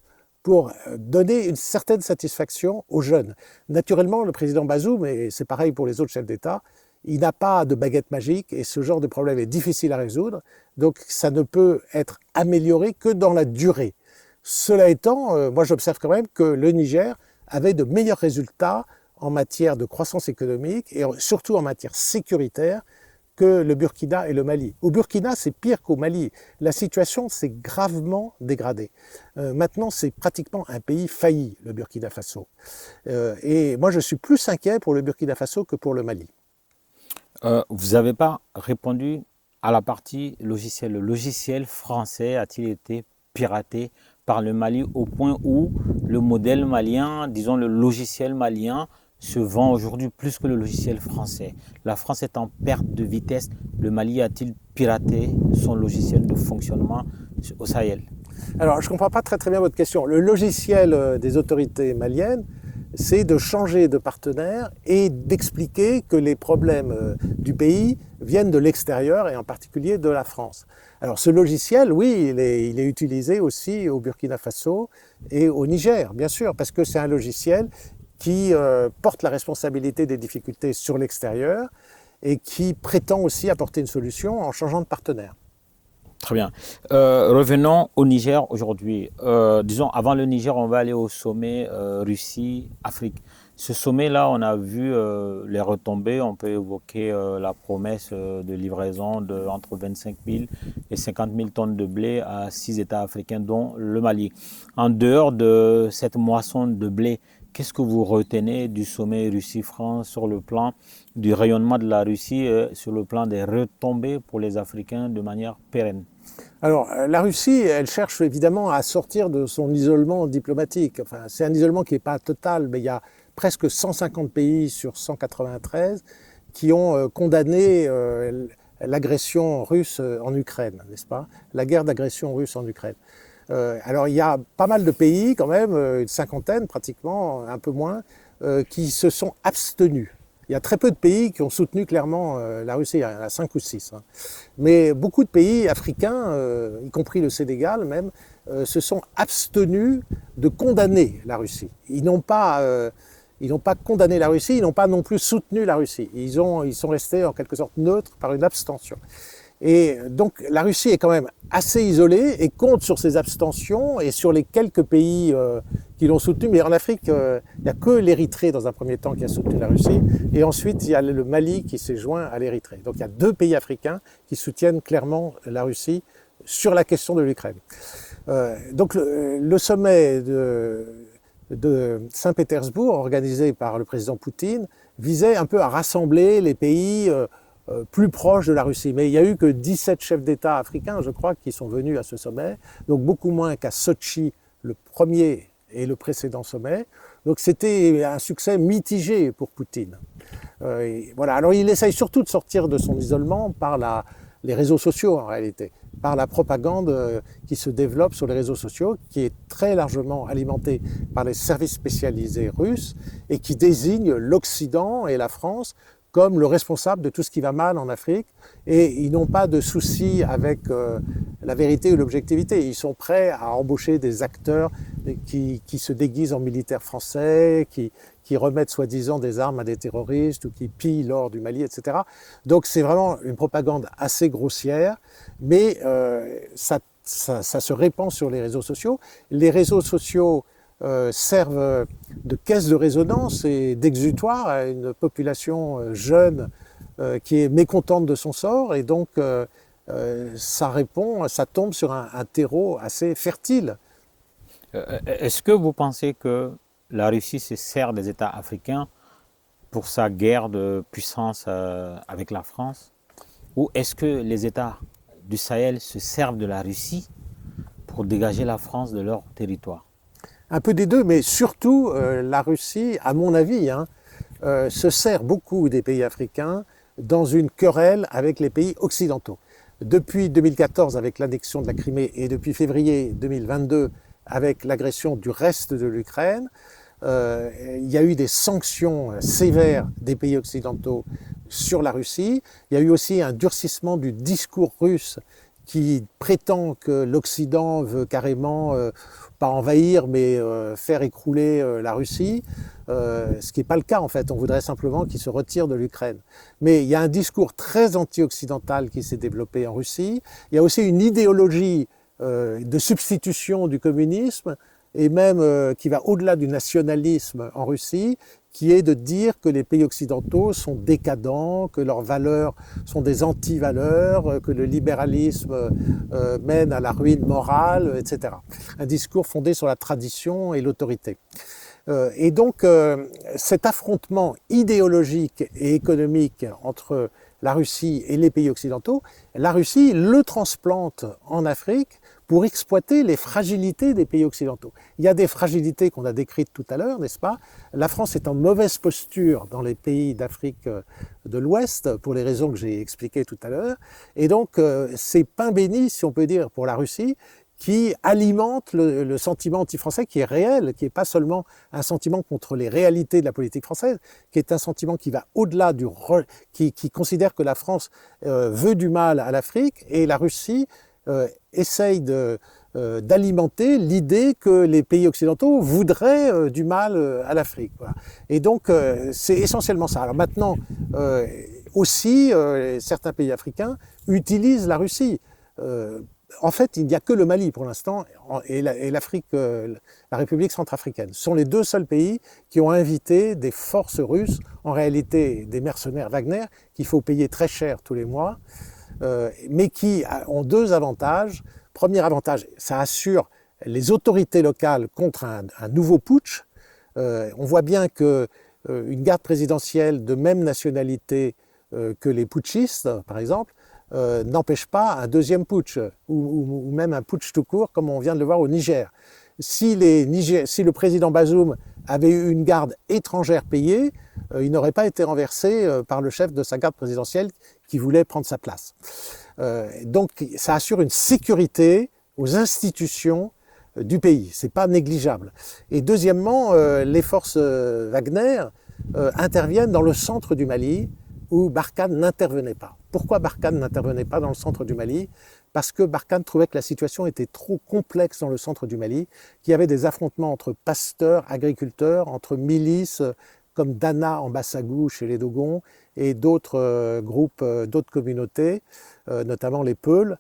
[SPEAKER 1] pour donner une certaine satisfaction aux jeunes. Naturellement, le président Bazoum, et c'est pareil pour les autres chefs d'État, il n'a pas de baguette magique et ce genre de problème est difficile à résoudre, donc ça ne peut être amélioré que dans la durée. Cela étant, moi j'observe quand même que le Niger avait de meilleurs résultats en matière de croissance économique et surtout en matière sécuritaire que le Burkina et le Mali. Au Burkina, c'est pire qu'au Mali. La situation s'est gravement dégradée. Maintenant, c'est pratiquement un pays failli, le Burkina Faso. Et moi, je suis plus inquiet pour le Burkina Faso que pour le Mali.
[SPEAKER 2] Vous n'avez pas répondu à la partie logiciel. Le logiciel français a-t-il été piraté par le Mali au point où le modèle malien, disons le logiciel malien, se vend aujourd'hui plus que le logiciel français? La France est en perte de vitesse. Le Mali a-t-il piraté son logiciel de fonctionnement au Sahel?
[SPEAKER 1] Alors, je ne comprends pas très bien votre question. Le logiciel des autorités maliennes, c'est de changer de partenaire et d'expliquer que les problèmes du pays viennent de l'extérieur et en particulier de la France. Alors ce logiciel, oui, il est utilisé aussi au Burkina Faso et au Niger, bien sûr, parce que c'est un logiciel qui porte la responsabilité des difficultés sur l'extérieur et qui prétend aussi apporter une solution en changeant de partenaire.
[SPEAKER 2] Très bien. Revenons au Niger aujourd'hui. Disons, avant le Niger, on va aller au sommet Russie-Afrique. Ce sommet-là, on a vu les retombées. On peut évoquer la promesse de livraison de entre 25 000 et 50 000 tonnes de blé à 6 États africains, dont le Mali. En dehors de cette moisson de blé, qu'est-ce que vous retenez du sommet Russie-France sur le plan du rayonnement de la Russie et sur le plan des retombées pour les Africains de manière pérenne?
[SPEAKER 1] Alors, la Russie, elle cherche évidemment à sortir de son isolement diplomatique. Enfin, c'est un isolement qui n'est pas total, mais il y a presque 150 pays sur 193 qui ont condamné l'agression russe en Ukraine, n'est-ce pas? La guerre d'agression russe en Ukraine. Alors il y a pas mal de pays quand même, une cinquantaine pratiquement, un peu moins, qui se sont abstenus. Il y a très peu de pays qui ont soutenu clairement la Russie, il y en a 5 ou 6. Hein. Mais beaucoup de pays africains, y compris le Sénégal même, se sont abstenus de condamner la Russie. Ils n'ont pas condamné la Russie, ils n'ont pas non plus soutenu la Russie. Ils sont restés en quelque sorte neutres par une abstention. Et donc la Russie est quand même assez isolée et compte sur ses abstentions et sur les quelques pays qui l'ont soutenu. Mais en Afrique, il n'y a que l'Érythrée dans un premier temps qui a soutenu la Russie. Et ensuite, il y a le Mali qui s'est joint à l'Érythrée. Donc il y a 2 pays africains qui soutiennent clairement la Russie sur la question de l'Ukraine. Donc le sommet de Saint-Pétersbourg, organisé par le président Poutine, visait un peu à rassembler les pays plus proche de la Russie. Mais il n'y a eu que 17 chefs d'État africains, je crois, qui sont venus à ce sommet, donc beaucoup moins qu'à Sotchi, le premier et le précédent sommet. Donc c'était un succès mitigé pour Poutine. Voilà. Alors il essaye surtout de sortir de son isolement par les réseaux sociaux en réalité, par la propagande qui se développe sur les réseaux sociaux, qui est très largement alimentée par les services spécialisés russes et qui désigne l'Occident et la France comme le responsable de tout ce qui va mal en Afrique, et ils n'ont pas de souci avec la vérité ou l'objectivité. Ils sont prêts à embaucher des acteurs qui se déguisent en militaires français, qui remettent soi-disant des armes à des terroristes ou qui pillent l'or du Mali, etc. Donc c'est vraiment une propagande assez grossière, mais ça se répand sur les réseaux sociaux. Les réseaux sociaux servent de caisse de résonance et d'exutoire à une population jeune qui est mécontente de son sort, et donc ça tombe sur un terreau assez fertile.
[SPEAKER 2] Est-ce que vous pensez que la Russie se sert des États africains pour sa guerre de puissance avec la France, ou est-ce que les États du Sahel se servent de la Russie pour dégager la France de leur territoire?
[SPEAKER 1] Un peu des deux, mais surtout la Russie, à mon avis, se sert beaucoup des pays africains dans une querelle avec les pays occidentaux. Depuis 2014 avec l'annexion de la Crimée et depuis février 2022 avec l'agression du reste de l'Ukraine, il y a eu des sanctions sévères des pays occidentaux sur la Russie. Il y a eu aussi un durcissement du discours russe qui prétend que l'Occident veut carrément, pas envahir, mais faire écrouler la Russie, ce qui n'est pas le cas en fait. On voudrait simplement qu'il se retire de l'Ukraine. Mais il y a un discours très anti-occidental qui s'est développé en Russie. Il y a aussi une idéologie de substitution du communisme, et même qui va au-delà du nationalisme en Russie, qui est de dire que les pays occidentaux sont décadents, que leurs valeurs sont des anti-valeurs, que le libéralisme mène à la ruine morale, etc. Un discours fondé sur la tradition et l'autorité. Et donc cet affrontement idéologique et économique entre la Russie et les pays occidentaux, la Russie le transplante en Afrique pour exploiter les fragilités des pays occidentaux. Il y a des fragilités qu'on a décrites tout à l'heure, n'est-ce pas? La France est en mauvaise posture dans les pays d'Afrique de l'Ouest, pour les raisons que j'ai expliquées tout à l'heure. Et donc, c'est pain béni, si on peut dire, pour la Russie, qui alimente le sentiment anti-français qui est réel, qui n'est pas seulement un sentiment contre les réalités de la politique française, qui est un sentiment qui va au-delà qui considère que la France veut du mal à l'Afrique, et la Russie essaye d'alimenter l'idée que les pays occidentaux voudraient du mal à l'Afrique. Voilà. Et donc, c'est essentiellement ça. Alors maintenant, aussi, certains pays africains utilisent la Russie. En fait, il n'y a que le Mali pour l'instant et l'Afrique, la République centrafricaine. Ce sont les deux seuls pays qui ont invité des forces russes, en réalité des mercenaires Wagner, qu'il faut payer très cher tous les mois, mais qui ont deux avantages. Premier avantage, ça assure les autorités locales contre un nouveau putsch. On voit bien qu'une garde présidentielle de même nationalité que les putschistes, par exemple, n'empêche pas un deuxième putsch, ou même un putsch tout court, comme on vient de le voir au Niger. Si le président Bazoum avait eu une garde étrangère payée, il n'aurait pas été renversé par le chef de sa garde présidentielle qui voulait prendre sa place. Donc ça assure une sécurité aux institutions du pays, c'est pas négligeable. Et deuxièmement, les forces Wagner interviennent dans le centre du Mali, où Barkhane n'intervenait pas. Pourquoi Barkhane n'intervenait pas dans le centre du Mali? Parce que Barkhane trouvait que la situation était trop complexe dans le centre du Mali, qu'il y avait des affrontements entre pasteurs, agriculteurs, entre milices comme Dana en Bassagou chez les Dogons et d'autres groupes, d'autres communautés, notamment les Peuls.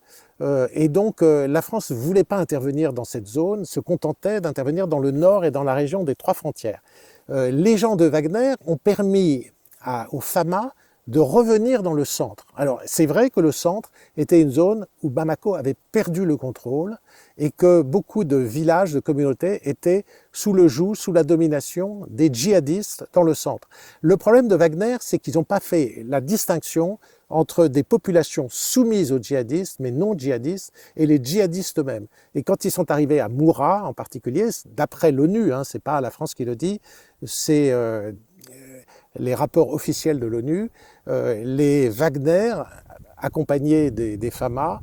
[SPEAKER 1] Et donc la France ne voulait pas intervenir dans cette zone, se contentait d'intervenir dans le nord et dans la région des trois frontières. Les gens de Wagner ont permis aux FAMA de revenir dans le centre. Alors, c'est vrai que le centre était une zone où Bamako avait perdu le contrôle et que beaucoup de villages, de communautés étaient sous le joug, sous la domination des djihadistes dans le centre. Le problème de Wagner, c'est qu'ils n'ont pas fait la distinction entre des populations soumises aux djihadistes, mais non djihadistes, et les djihadistes eux-mêmes. Et quand ils sont arrivés à Moura, en particulier, d'après l'ONU, c'est pas la France qui le dit, c'est les rapports officiels de l'ONU, les Wagner, accompagnés des FAMA,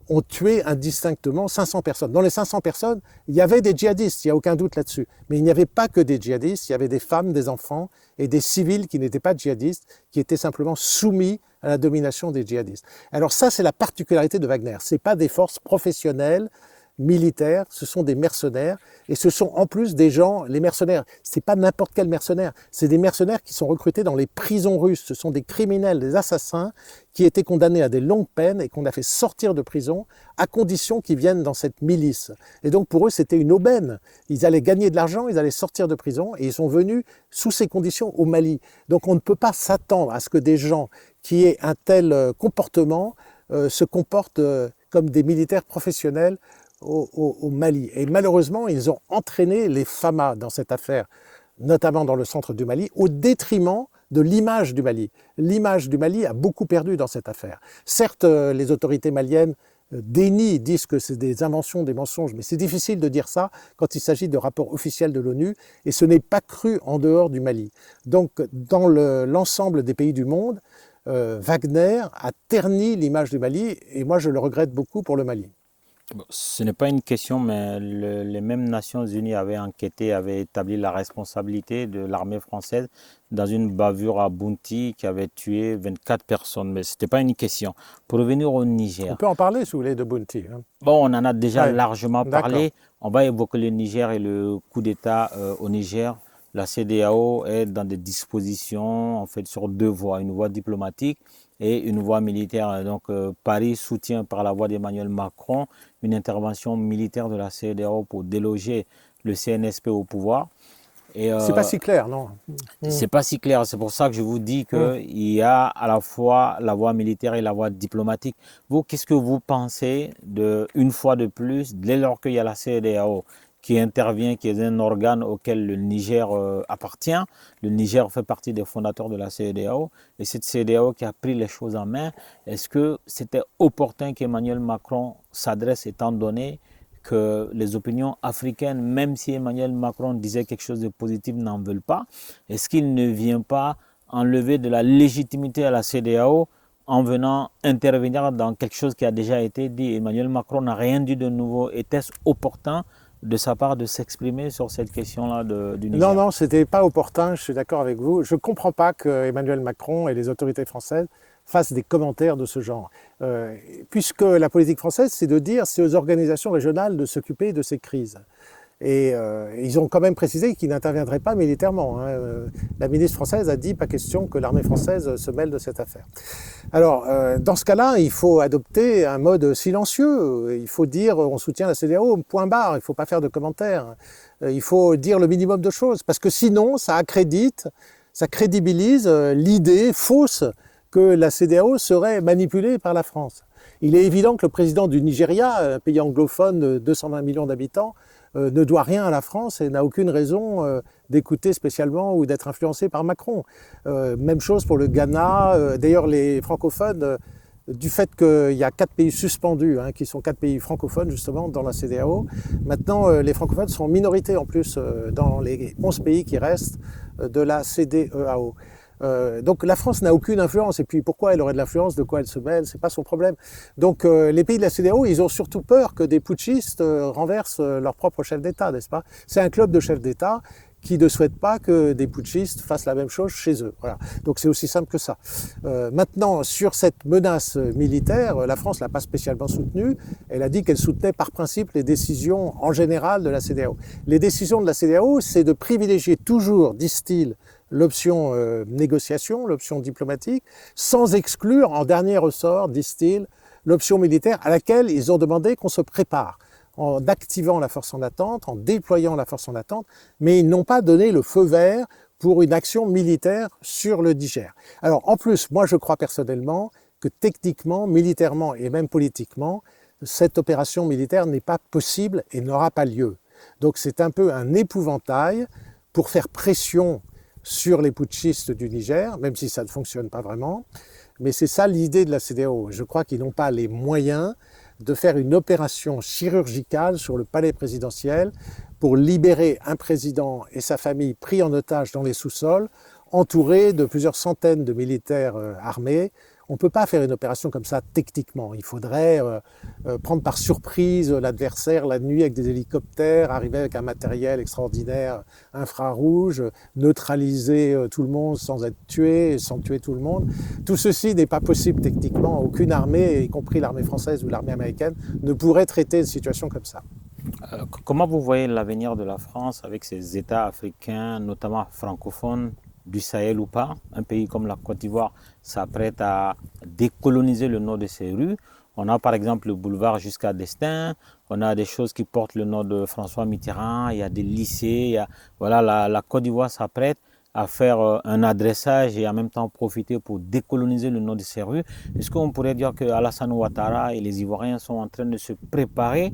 [SPEAKER 1] ont tué indistinctement 500 personnes. Dans les 500 personnes, il y avait des djihadistes, il n'y a aucun doute là-dessus. Mais il n'y avait pas que des djihadistes, il y avait des femmes, des enfants et des civils qui n'étaient pas djihadistes, qui étaient simplement soumis à la domination des djihadistes. Alors ça, c'est la particularité de Wagner. Ce n'est pas des forces professionnelles, militaires, ce sont des mercenaires, et ce sont en plus des gens, les mercenaires, c'est pas n'importe quel mercenaire, c'est des mercenaires qui sont recrutés dans les prisons russes, ce sont des criminels, des assassins qui étaient condamnés à des longues peines et qu'on a fait sortir de prison à condition qu'ils viennent dans cette milice. Et donc pour eux, c'était une aubaine. Ils allaient gagner de l'argent, ils allaient sortir de prison et ils sont venus sous ces conditions au Mali. Donc on ne peut pas s'attendre à ce que des gens qui aient un tel comportement se comportent comme des militaires professionnels au Mali. Et malheureusement, ils ont entraîné les FAMA dans cette affaire, notamment dans le centre du Mali, au détriment de l'image du Mali. L'image du Mali a beaucoup perdu dans cette affaire. Certes, les autorités maliennes dénient, disent que c'est des inventions, des mensonges, mais c'est difficile de dire ça quand il s'agit de rapports officiels de l'ONU, et ce n'est pas cru en dehors du Mali. Donc, dans l'ensemble des pays du monde, Wagner a terni l'image du Mali, et moi je le regrette beaucoup pour le Mali.
[SPEAKER 2] Bon, ce n'est pas une question, mais les mêmes Nations Unies avaient enquêté, avaient établi la responsabilité de l'armée française dans une bavure à Bounti qui avait tué 24 personnes. Mais ce n'était pas une question. Pour revenir au
[SPEAKER 1] On
[SPEAKER 2] Niger,
[SPEAKER 1] peut en parler, si vous voulez, de Bounty. Hein.
[SPEAKER 2] bon, on en a déjà
[SPEAKER 1] Ouais,
[SPEAKER 2] largement
[SPEAKER 1] d'accord.
[SPEAKER 2] parlé. On va évoquer le Niger et le coup d'État au Niger. La CEDEAO est dans des dispositions en fait sur deux voies, une voie diplomatique et une voie militaire. Donc Paris soutient par la voie d'Emmanuel Macron une intervention militaire de la CEDEAO pour déloger le CNSP au pouvoir. Et
[SPEAKER 1] C'est pas si clair, non? Mm,
[SPEAKER 2] c'est pas si clair. C'est pour ça que je vous dis
[SPEAKER 1] mm.
[SPEAKER 2] qu'il y a à la fois la voie militaire et la voie diplomatique. Vous, qu'est-ce que vous pensez de, une fois de plus, dès lors qu'il y a la CEDEAO qui intervient, qui est un organe auquel le Niger appartient. Le Niger fait partie des fondateurs de la CEDEAO. Et cette CEDEAO qui a pris les choses en main, est-ce que c'était opportun qu'Emmanuel Macron s'adresse, étant donné que les opinions africaines, même si Emmanuel Macron disait quelque chose de positif, n'en veulent pas? Est-ce qu'il ne vient pas enlever de la légitimité à la CEDEAO en venant intervenir dans quelque chose qui a déjà été dit? Emmanuel Macron n'a rien dit de nouveau. Était-ce opportun de sa part de s'exprimer sur cette question-là du
[SPEAKER 1] Non,
[SPEAKER 2] Niger?
[SPEAKER 1] non, c'était pas opportun, je suis d'accord avec vous. Je ne comprends pas que Emmanuel Macron et les autorités françaises fassent des commentaires de ce genre. Puisque la politique française, c'est de dire c'est aux organisations régionales de s'occuper de ces crises. Et ils ont quand même précisé qu'ils n'interviendraient pas militairement. Hein. La ministre française a dit pas question que l'armée française se mêle de cette affaire. Alors, dans ce cas-là, il faut adopter un mode silencieux. Il faut dire on soutient la CEDEAO, point barre. Il ne faut pas faire de commentaires. Il faut dire le minimum de choses. Parce que sinon, ça accrédite, ça crédibilise l'idée fausse que la CEDEAO serait manipulée par la France. Il est évident que le président du Nigeria, un pays anglophone de 220 millions d'habitants, ne doit rien à la France et n'a aucune raison d'écouter spécialement ou d'être influencé par Macron. Même chose pour le Ghana. D'ailleurs, les francophones, du fait qu'il y a 4 pays suspendus, hein, qui sont 4 pays francophones justement dans la CEDEAO, maintenant les francophones sont en minorité en plus dans les 11 pays qui restent de la CEDEAO. Donc la France n'a aucune influence. Et puis pourquoi elle aurait de l'influence? De quoi elle se mêle? C'est pas son problème. Donc les pays de la CEDEAO, ils ont surtout peur que des putschistes renversent leur propre chef d'État, n'est-ce pas? C'est un club de chefs d'État qui ne souhaitent pas que des putschistes fassent la même chose chez eux. Voilà. Donc c'est aussi simple que ça. Maintenant, sur cette menace militaire, la France l'a pas spécialement soutenue. Elle a dit qu'elle soutenait par principe les décisions en général de la CEDEAO. Les décisions de la CEDEAO, c'est de privilégier toujours, disent-ils, l'option négociation, l'option diplomatique, sans exclure, en dernier ressort, disent-ils, l'option militaire à laquelle ils ont demandé qu'on se prépare, en activant la force en attente, en déployant la force en attente, mais ils n'ont pas donné le feu vert pour une action militaire sur le Niger. Alors en plus, moi je crois personnellement que techniquement, militairement et même politiquement, cette opération militaire n'est pas possible et n'aura pas lieu. Donc c'est un peu un épouvantail pour faire pression sur les putschistes du Niger, même si ça ne fonctionne pas vraiment. Mais c'est ça l'idée de la CEDEAO. Je crois qu'ils n'ont pas les moyens de faire une opération chirurgicale sur le palais présidentiel pour libérer un président et sa famille pris en otage dans les sous-sols, entourés de plusieurs centaines de militaires armés. On ne peut pas faire une opération comme ça techniquement. Il faudrait prendre par surprise l'adversaire la nuit avec des hélicoptères, arriver avec un matériel extraordinaire infrarouge, neutraliser tout le monde sans être tué, sans tuer tout le monde. Tout ceci n'est pas possible techniquement. Aucune armée, y compris l'armée française ou l'armée américaine, ne pourrait traiter une situation comme ça.
[SPEAKER 2] Comment vous voyez l'avenir de la France avec ces États africains, notamment francophones, du Sahel ou pas? Un pays comme la Côte d'Ivoire s'apprête à décoloniser le nord de ses rues. On a par exemple le boulevard jusqu'à Destin, on a des choses qui portent le nom de François Mitterrand, il y a des lycées, voilà, la Côte d'Ivoire s'apprête à faire un adressage et en même temps profiter pour décoloniser le nord de ses rues. Est-ce qu'on pourrait dire que Alassane Ouattara et les Ivoiriens sont en train de se préparer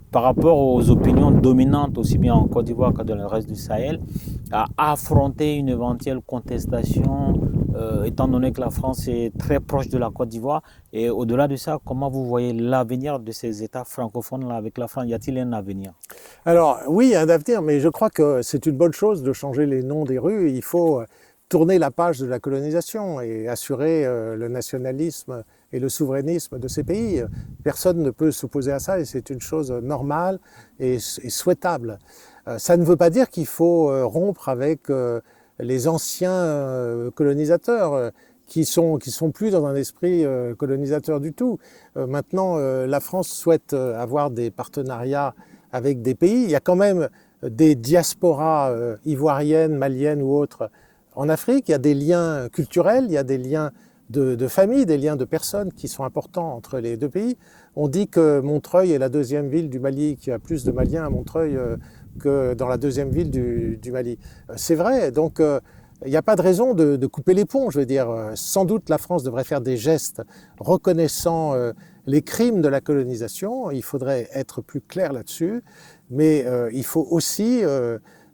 [SPEAKER 2] par rapport aux opinions dominantes, aussi bien en Côte d'Ivoire que dans le reste du Sahel, à affronter une éventuelle contestation, étant donné que la France est très proche de la Côte d'Ivoire? Et au-delà de ça, comment vous voyez l'avenir de ces États francophones-là avec la France? Y a-t-il un avenir?
[SPEAKER 1] Alors oui, un avenir, mais je crois que c'est une bonne chose de changer les noms des rues. Il faut tourner la page de la colonisation et assurer le nationalisme et le souverainisme de ces pays. Personne ne peut s'opposer à ça et c'est une chose normale et souhaitable. Ça ne veut pas dire qu'il faut rompre avec les anciens colonisateurs qui sont plus dans un esprit colonisateur du tout. Maintenant, la France souhaite avoir des partenariats avec des pays. Il y a quand même des diasporas ivoiriennes, maliennes ou autres en Afrique. Il y a des liens culturels, il y a des liens de famille, des liens de personnes qui sont importants entre les deux pays. On dit que Montreuil est la deuxième ville du Mali, qu'il y a plus de Maliens à Montreuil que dans la deuxième ville du Mali. C'est vrai, donc il n'y a pas de raison de couper les ponts, je veux dire. Sans doute la France devrait faire des gestes reconnaissant les crimes de la colonisation, il faudrait être plus clair là-dessus, mais il faut aussi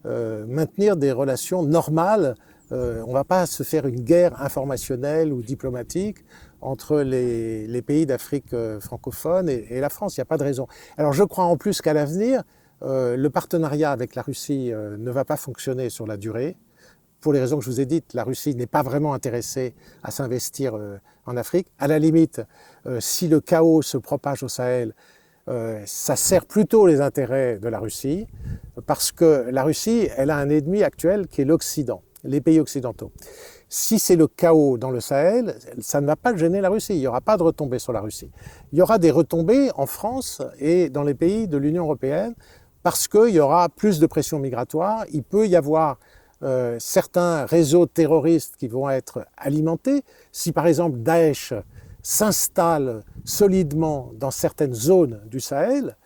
[SPEAKER 1] maintenir des relations normales. On ne va pas se faire une guerre informationnelle ou diplomatique entre les pays d'Afrique francophone et la France, il n'y a pas de raison. Alors je crois en plus qu'à l'avenir, le partenariat avec la Russie ne va pas fonctionner sur la durée. Pour les raisons que je vous ai dites, la Russie n'est pas vraiment intéressée à s'investir en Afrique. À la limite, si le chaos se propage au Sahel, ça sert plutôt les intérêts de la Russie, parce que la Russie, elle a un ennemi actuel qui est l'Occident, les pays occidentaux. Si c'est le chaos dans le Sahel, ça ne va pas gêner la Russie, il n'y aura pas de retombées sur la Russie. Il y aura des retombées en France et dans les pays de l'Union européenne, parce qu'il y aura plus de pression migratoire, il peut y avoir certains réseaux terroristes qui vont être alimentés. Si par exemple Daesh s'installe solidement dans certaines zones du Sahel,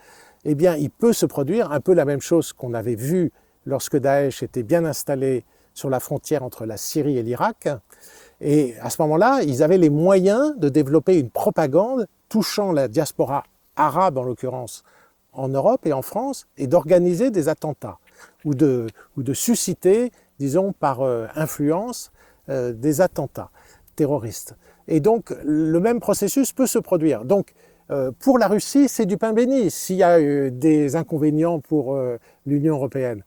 [SPEAKER 1] eh bien il peut se produire un peu la même chose qu'on avait vu lorsque Daesh était bien installé sur la frontière entre la Syrie et l'Irak. Et à ce moment-là, ils avaient les moyens de développer une propagande touchant la diaspora arabe en l'occurrence en Europe et en France, et d'organiser des attentats ou de susciter, disons, par influence, des attentats terroristes. Et donc, le même processus peut se produire. Donc, pour la Russie, c'est du pain béni s'il y a des inconvénients pour l'Union européenne.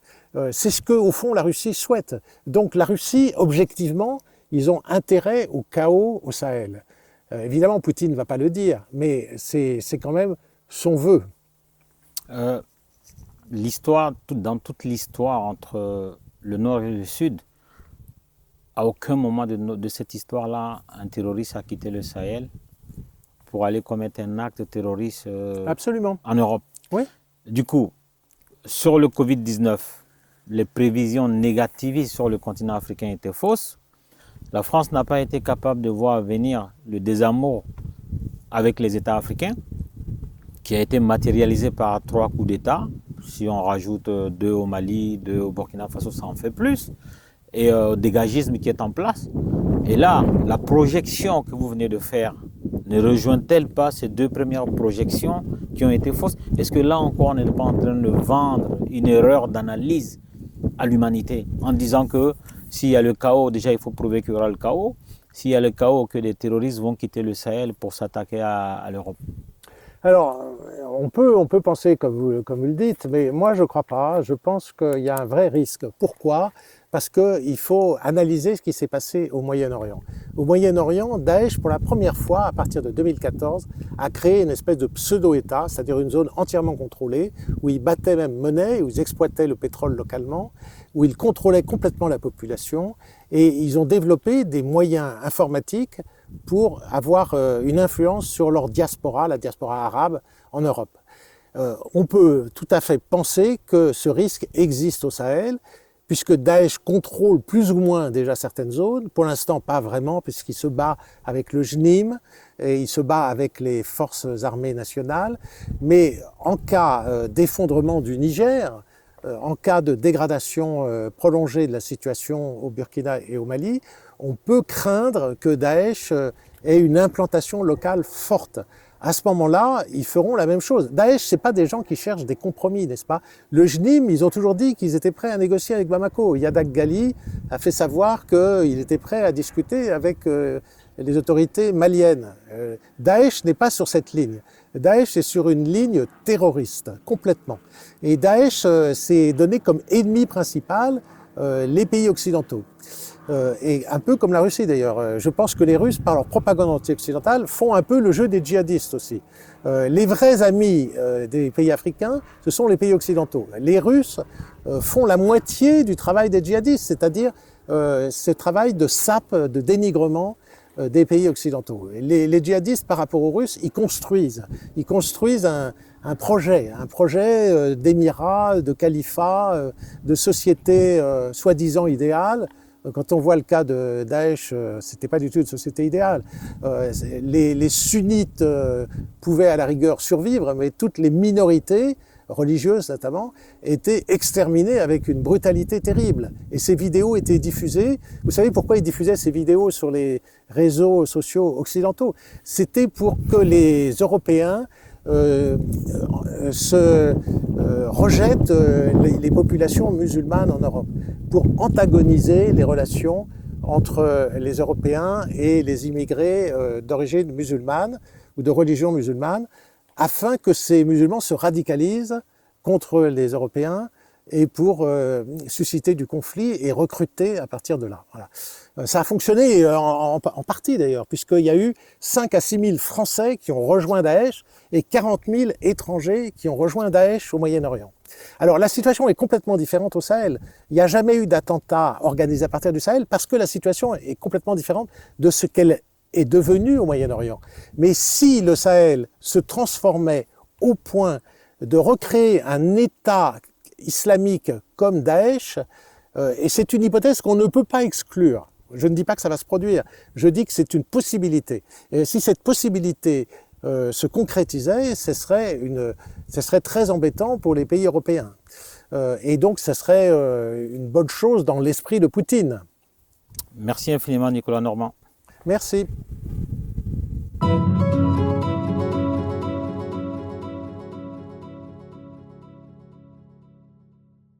[SPEAKER 1] C'est ce que, au fond, la Russie souhaite. Donc, la Russie, objectivement, ils ont intérêt au chaos au Sahel. Évidemment, Poutine ne va pas le dire, mais c'est quand même son vœu.
[SPEAKER 2] Dans toute l'histoire entre le Nord et le Sud, à aucun moment de cette histoire-là, un terroriste a quitté le Sahel pour aller commettre un acte terroriste
[SPEAKER 1] Absolument.
[SPEAKER 2] En Europe.
[SPEAKER 1] Oui.
[SPEAKER 2] Du coup, sur le Covid-19, les prévisions négativistes sur le continent africain étaient fausses. La France n'a pas été capable de voir venir le désamour avec les États africains, qui a été matérialisé par 3 coups d'État. Si on rajoute 2 au Mali, 2 au Burkina Faso, ça en fait plus. Et dégagisme qui est en place. Et là, la projection que vous venez de faire ne rejoint-elle pas ces 2 premières projections qui ont été fausses? Est-ce que là encore, on n'est pas en train de vendre une erreur d'analyse à l'humanité en disant que s'il y a le chaos, déjà il faut prouver qu'il y aura le chaos. S'il y a le chaos, que des terroristes vont quitter le Sahel pour s'attaquer à l'Europe?
[SPEAKER 1] Alors, on peut penser comme vous le dites, mais moi je ne crois pas. Je pense qu'il y a un vrai risque. Pourquoi? Parce qu'il faut analyser ce qui s'est passé au Moyen-Orient. Au Moyen-Orient, Daesh, pour la première fois, à partir de 2014, a créé une espèce de pseudo-État, c'est-à-dire une zone entièrement contrôlée, où ils battaient même monnaie, où ils exploitaient le pétrole localement, où ils contrôlaient complètement la population, et ils ont développé des moyens informatiques pour avoir une influence sur leur diaspora, la diaspora arabe en Europe. On peut tout à fait penser que ce risque existe au Sahel, puisque Daesh contrôle plus ou moins déjà certaines zones, pour l'instant pas vraiment, puisqu'il se bat avec le JNIM et il se bat avec les forces armées nationales, mais en cas d'effondrement du Niger, en cas de dégradation prolongée de la situation au Burkina et au Mali, on peut craindre que Daesh ait une implantation locale forte. À ce moment-là, ils feront la même chose. Daesh, ce n'est pas des gens qui cherchent des compromis, n'est-ce pas? Le JNIM, ils ont toujours dit qu'ils étaient prêts à négocier avec Bamako. Yadak Ghali a fait savoir qu'il était prêt à discuter avec les autorités maliennes. Daesh n'est pas sur cette ligne. Daesh est sur une ligne terroriste, complètement. Et Daesh s'est donné comme ennemi principal les pays occidentaux. Et un peu comme la Russie d'ailleurs. Je pense que les Russes, par leur propagande anti-occidentale, font un peu le jeu des djihadistes aussi. Les vrais amis des pays africains, ce sont les pays occidentaux. Les Russes font la moitié du travail des djihadistes, c'est-à-dire ce travail de sape, de dénigrement des pays occidentaux. Les djihadistes, par rapport aux Russes, ils construisent un projet d'émirat, de califat, de société soi-disant idéale. Quand on voit le cas de Daesh, c'était pas du tout une société idéale. Les sunnites pouvaient à la rigueur survivre, mais toutes les minorités, religieuses notamment, étaient exterminées avec une brutalité terrible. Et ces vidéos étaient diffusées. Vous savez pourquoi ils diffusaient ces vidéos sur les réseaux sociaux occidentaux? C'était pour que les Européens rejettent les populations musulmanes en Europe, pour antagoniser les relations entre les Européens et les immigrés d'origine musulmane ou de religion musulmane, afin que ces musulmans se radicalisent contre les Européens et pour susciter du conflit et recruter à partir de là. Voilà. Ça a fonctionné en partie d'ailleurs, puisqu'il y a eu 5 à 6 000 Français qui ont rejoint Daesh et 40 000 étrangers qui ont rejoint Daesh au Moyen-Orient. Alors la situation est complètement différente au Sahel. Il n'y a jamais eu d'attentat organisé à partir du Sahel parce que la situation est complètement différente de ce qu'elle est devenue au Moyen-Orient. Mais si le Sahel se transformait au point de recréer un État islamique comme Daesh, et c'est une hypothèse qu'on ne peut pas exclure. Je ne dis pas que ça va se produire, je dis que c'est une possibilité. Et si cette possibilité se concrétisait, ce serait très embêtant pour les pays européens. Et donc ce serait une bonne chose dans l'esprit de Poutine.
[SPEAKER 2] Merci infiniment Nicolas Normand.
[SPEAKER 1] Merci.